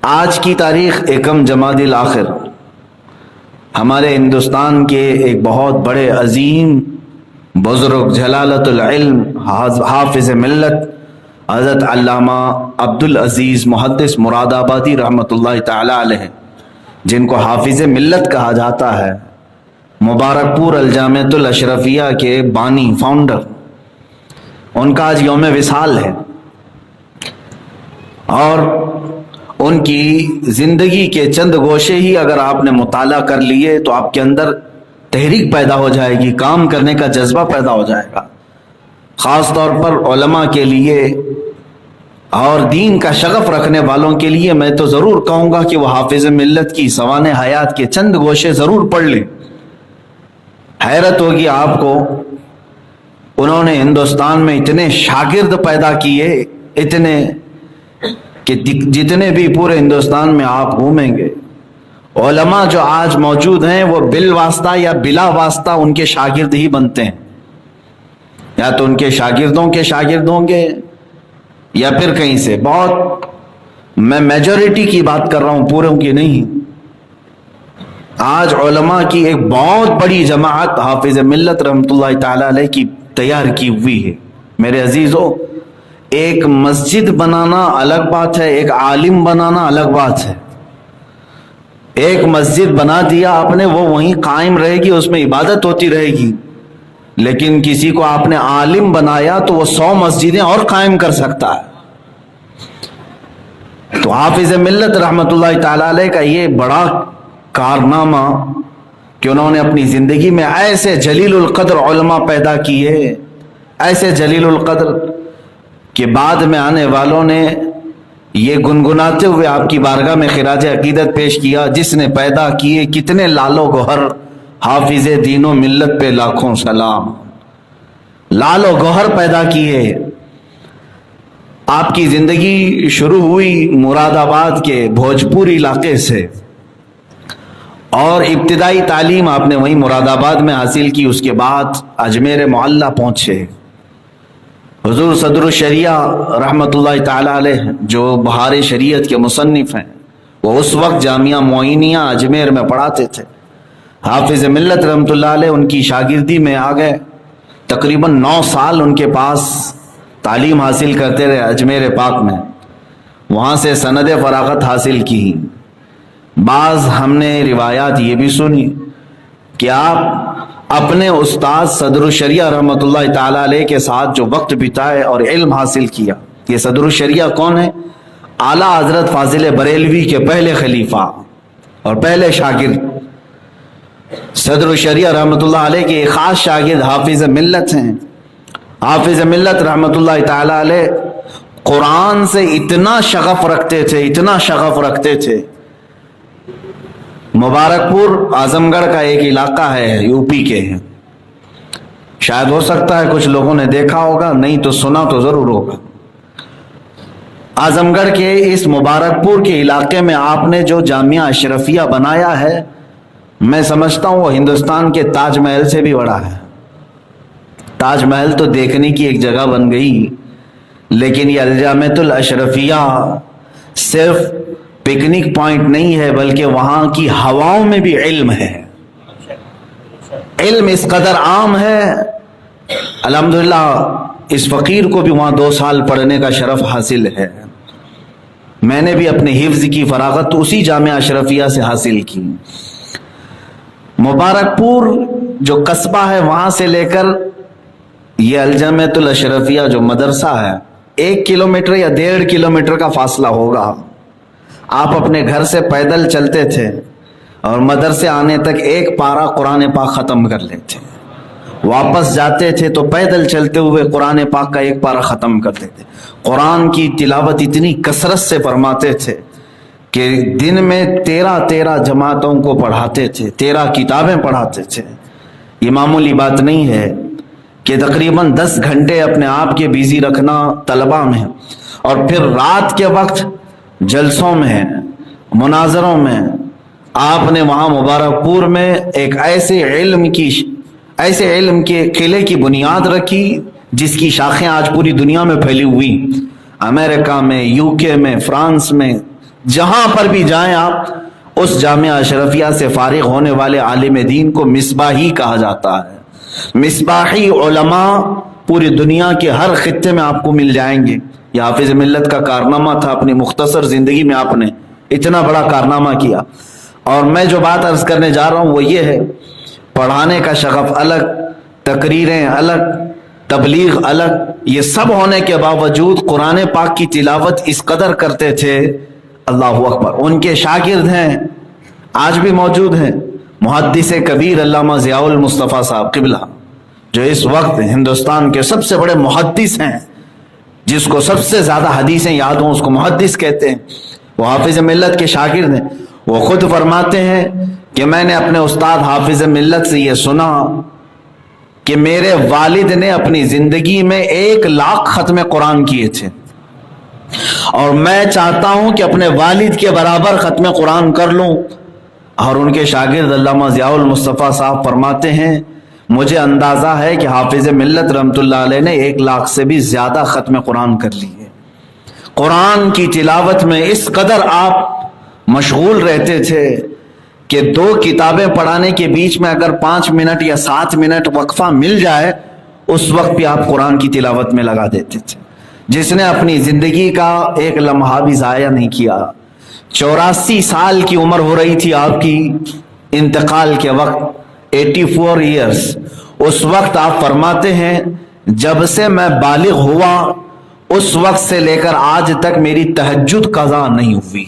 آج کی تاریخ یکم جمادی الآخر ہمارے ہندوستان کے ایک بہت بڑے عظیم بزرگ جلالت العلم حافظ ملت حضرت علامہ عبدالعزیز محدث مراد آبادی رحمۃ اللہ تعالی علیہ، جن کو حافظ ملت کہا جاتا ہے، مبارک پور الجامعۃ الاشرفیہ کے بانی فاؤنڈر، ان کا آج یوم وصال ہے۔ اور ان کی زندگی کے چند گوشے ہی اگر آپ نے مطالعہ کر لیے تو آپ کے اندر تحریک پیدا ہو جائے گی، کام کرنے کا جذبہ پیدا ہو جائے گا۔ خاص طور پر علماء کے لیے اور دین کا شغف رکھنے والوں کے لیے میں تو ضرور کہوں گا کہ وہ حافظ ملت کی سوانح حیات کے چند گوشے ضرور پڑھ لیں۔ حیرت ہوگی آپ کو، انہوں نے ہندوستان میں اتنے شاگرد پیدا کیے، اتنے کہ جتنے بھی پورے ہندوستان میں آپ گھومیں گے، علماء جو آج موجود ہیں وہ بالواسطہ یا بلا واسطہ ان کے شاگرد ہی بنتے ہیں، یا تو ان کے شاگردوں کے شاگرد ہوں گے یا پھر کہیں سے۔ بہت میں میجورٹی کی بات کر رہا ہوں، پوروں کی نہیں۔ آج علماء کی ایک بہت بڑی جماعت حافظ ملت رحمۃ اللہ تعالی علیہ کی تیار کی ہوئی ہے۔ میرے عزیزو، ایک مسجد بنانا الگ بات ہے، ایک عالم بنانا الگ بات ہے۔ ایک مسجد بنا دیا آپ نے، وہ وہیں قائم رہے گی، اس میں عبادت ہوتی رہے گی، لیکن کسی کو آپ نے عالم بنایا تو وہ 100 مسجدیں اور قائم کر سکتا ہے۔ تو حافظ ملت رحمۃ اللہ تعالی علیہ کا یہ بڑا کارنامہ کہ انہوں نے اپنی زندگی میں ایسے جلیل القدر علماء پیدا کیے، ایسے جلیل القدر کہ بعد میں آنے والوں نے یہ گنگناتے ہوئے آپ کی بارگاہ میں خراج عقیدت پیش کیا، جس نے پیدا کیے کتنے لال و گوہر، حافظ دین و ملت پہ لاکھوں سلام۔ لال و گوہر پیدا کیے۔ آپ کی زندگی شروع ہوئی مراد آباد کے بھوجپور علاقے سے، اور ابتدائی تعلیم آپ نے وہیں مراد آباد میں حاصل کی۔ اس کے بعد اجمیر معلیٰ پہنچے۔ حضور صدر الشریعہ رحمۃ اللہ تعالی علیہ جو بہار شریعت کے مصنف ہیں، وہ اس وقت جامعہ معینیہ اجمیر میں پڑھاتے تھے۔ حافظ ملت رحمۃ اللہ علیہ ان کی شاگردی میں آ گئے، تقریباً 9 سال ان کے پاس تعلیم حاصل کرتے رہے اجمیر پاک میں، وہاں سے سند فراغت حاصل کی۔ بعض ہم نے روایات یہ بھی سنی کہ آپ اپنے استاد صدر الشریعہ رحمۃ اللہ تعالی علیہ کے ساتھ جو وقت بتائے اور علم حاصل کیا۔ یہ صدر الشریعہ کون ہے؟ اعلیٰ حضرت فاضل بریلوی کے پہلے خلیفہ اور پہلے شاگرد صدر الشریعہ رحمۃ اللہ علیہ کے خاص شاگرد حافظ ملت ہیں۔ حافظ ملت رحمۃ اللہ تعالی علیہ قرآن سے اتنا شغف رکھتے تھے، اتنا شغف رکھتے تھے۔ مبارک پور اعظم گڑھ کا ایک علاقہ ہے، یو پی کے، شاید ہو سکتا ہے کچھ لوگوں نے دیکھا ہوگا، نہیں تو سنا تو ضرور ہوگا۔ اعظم گڑھ کے اس مبارک پور کے علاقے میں آپ نے جو جامعہ اشرفیہ بنایا ہے، میں سمجھتا ہوں وہ ہندوستان کے تاج محل سے بھی بڑا ہے۔ تاج محل تو دیکھنے کی ایک جگہ بن گئی، لیکن یہ الجامعۃ الاشرفیہ صرف پکنک پوائنٹ نہیں ہے، بلکہ وہاں کی ہواؤں میں بھی علم ہے۔ علم اس قدر عام ہے، الحمدللہ اس فقیر کو بھی وہاں 2 سال پڑھنے کا شرف حاصل ہے۔ میں نے بھی اپنے حفظ کی فراغت اسی جامعہ اشرفیہ سے حاصل کی۔ مبارک پور جو قصبہ ہے، وہاں سے لے کر یہ الجامعۃ الاشرفیہ جو مدرسہ ہے، 1 کلومیٹر یا 1.5 کلومیٹر کا فاصلہ ہوگا۔ آپ اپنے گھر سے پیدل چلتے تھے اور مدرسے آنے تک ایک پارہ قرآن پاک ختم کر لیتے، واپس جاتے تھے تو پیدل چلتے ہوئے قرآن پاک کا ایک پارہ ختم کرتے تھے۔ قرآن کی تلاوت اتنی کثرت سے فرماتے تھے کہ دن میں 13 جماعتوں کو پڑھاتے تھے، 13 کتابیں پڑھاتے تھے۔ یہ معمولی بات نہیں ہے کہ تقریباً 10 گھنٹے اپنے آپ کے بیزی رکھنا طلبہ میں، اور پھر رات کے وقت جلسوں میں، مناظروں میں آپ نے وہاں مبارک پور میں ایک ایسے علم کے قلعے کی بنیاد رکھی جس کی شاخیں آج پوری دنیا میں پھیلی ہوئی، امریکہ میں، یو کے میں، فرانس میں، جہاں پر بھی جائیں آپ، اس جامعہ اشرفیہ سے فارغ ہونے والے عالم دین کو مصباحی کہا جاتا ہے۔ مصباحی علماء پوری دنیا کے ہر خطے میں آپ کو مل جائیں گے۔ یہ حافظ ملت کا کارنامہ تھا، اپنی مختصر زندگی میں آپ نے اتنا بڑا کارنامہ کیا۔ اور میں جو بات عرض کرنے جا رہا ہوں وہ یہ ہے، پڑھانے کا شغف الگ، تقریریں الگ، تبلیغ الگ، یہ سب ہونے کے باوجود قرآن پاک کی تلاوت اس قدر کرتے تھے، اللہ اکبر۔ ان کے شاگرد ہیں، آج بھی موجود ہیں، محدث کبیر علامہ ضیاء المصطفیٰ صاحب قبلہ، جو اس وقت ہندوستان کے سب سے بڑے محدث ہیں، جس کو سب سے زیادہ حدیثیں یاد ہوں اس کو محدث کہتے ہیں، وہ حافظ ملت کے شاگرد ہیں۔ وہ خود فرماتے ہیں کہ میں نے اپنے استاد حافظ ملت سے یہ سنا کہ میرے والد نے اپنی زندگی میں 1,00,000 ختم قرآن کیے تھے، اور میں چاہتا ہوں کہ اپنے والد کے برابر ختم قرآن کر لوں۔ اور ان کے شاگرد علامہ ضیاء المصطفیٰ صاحب فرماتے ہیں مجھے اندازہ ہے کہ حافظ ملت رحمۃ اللہ علیہ نے 1,00,000 سے بھی زیادہ ختم قرآن کر لی ہے۔ قرآن کی تلاوت میں اس قدر آپ مشغول رہتے تھے کہ 2 کتابیں پڑھانے کے بیچ میں اگر 5 منٹ یا 7 منٹ وقفہ مل جائے، اس وقت بھی آپ قرآن کی تلاوت میں لگا دیتے تھے۔ جس نے اپنی زندگی کا ایک لمحہ بھی ضائع نہیں کیا۔ 84 سال کی عمر ہو رہی تھی آپ کی انتقال کے وقت، 84 ایئرس۔ اس وقت آپ فرماتے ہیں جب سے میں بالغ ہوا اس وقت سے لے کر آج تک میری تہجد قضا نہیں ہوئی۔